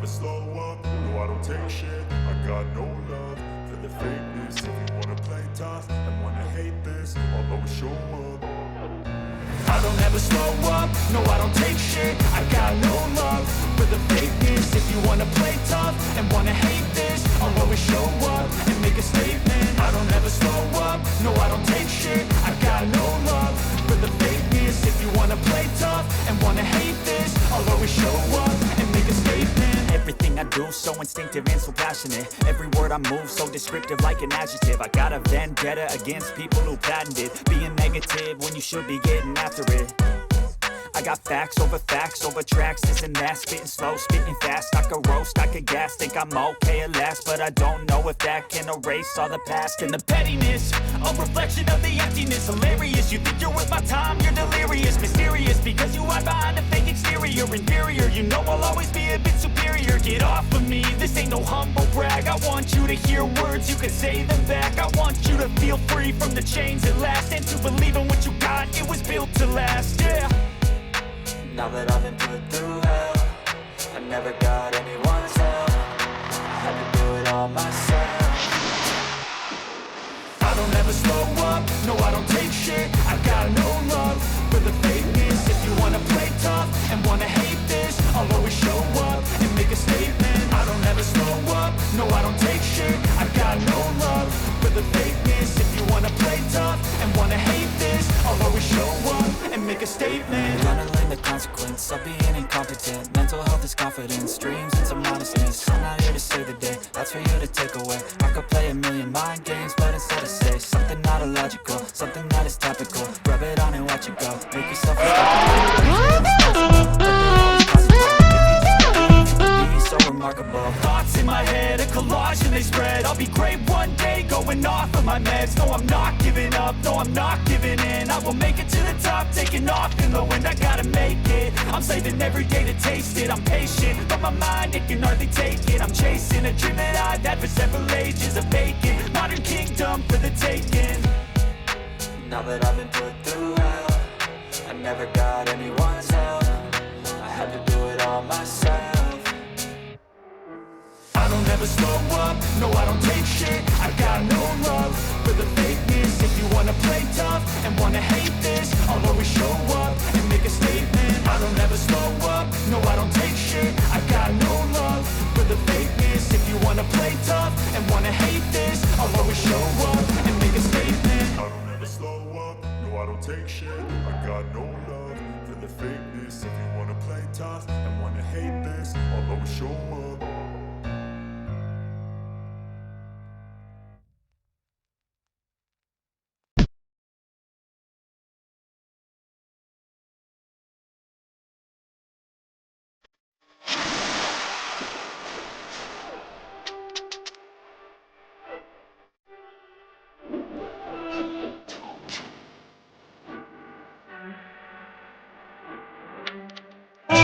slow up, no I don't take shit. I got no love for the fakeness. If you wanna play tough and wanna hate this, I'll always show up. I don't ever slow up, no I don't take shit. I got no love for the fakeness. If you wanna play tough and wanna hate this, I'll always show up and make a statement. I don't ever slow up, no I don't take shit. I got no love for the fakeness. If you wanna play tough and wanna hate this, I'll always show up and make a statement. Everything I do so instinctive and so passionate. Every word I move so descriptive like an adjective. I got a vendetta against people who patented being negative when you should be getting after it. I got facts over tracks, this and that. Spitting slow, spitting fast, I could roast, I could gas. Think I'm okay at last, but I don't know if that can erase all the past. And the pettiness, a reflection of the emptiness. Hilarious, you think you're worth my time, you're delirious. Mysterious, because you hide behind a fake exterior. Inferior, you know I'll always be a bit superior. Get off of me, this ain't no humble brag. I want you to hear words, you can say them back. I want you to feel free from the chains at last, and to believe in what you got, it was built to last, yeah. Now that I've been put through hell, I never got anyone's help. I had to do it all myself. I don't ever slow up, no I don't take shit. I got no love for the fakeness. If you wanna play tough and wanna hate this, I'll always show up and make a statement. I don't ever slow up, no I don't take shit. I got no love for the fakeness. If you wanna play tough and wanna hate this, I'll always show up and make a statement. Gonna learn the consequence of being incompetent. Mental health is confidence, dreams and some honesty. I'm not here to save the day, that's for you to take away. I could play a million mind games, but instead I say something not illogical, something that is topical. Rub it on and watch it go. Make yourself so remarkable. Thoughts in my head, a collage and they spread. I'll be great one day, going off of my meds. No, I'm not giving up, no, I'm not giving in. I will make it to the top, taking off in the wind. I gotta make it, I'm saving every day to taste it. I'm patient, but my mind, it can hardly take it. I'm chasing a dream that I've had for several ages. A vacant, modern kingdom for the taking. Now that I've been put through hell, I never got anyone's help. I had to do it all myself. I don't ever slow up, no I don't take shit. I got no love for the fakeness. If you wanna play tough and wanna hate this, I'll always show up and make a statement. I don't ever slow up, no I don't take shit. I got no love for the fakeness. If you wanna play tough and wanna hate this, I'll always show up and make a statement. I don't ever slow up, no I don't take shit. I got no love for the fakeness. If you wanna play tough and wanna hate this, I'll always show up.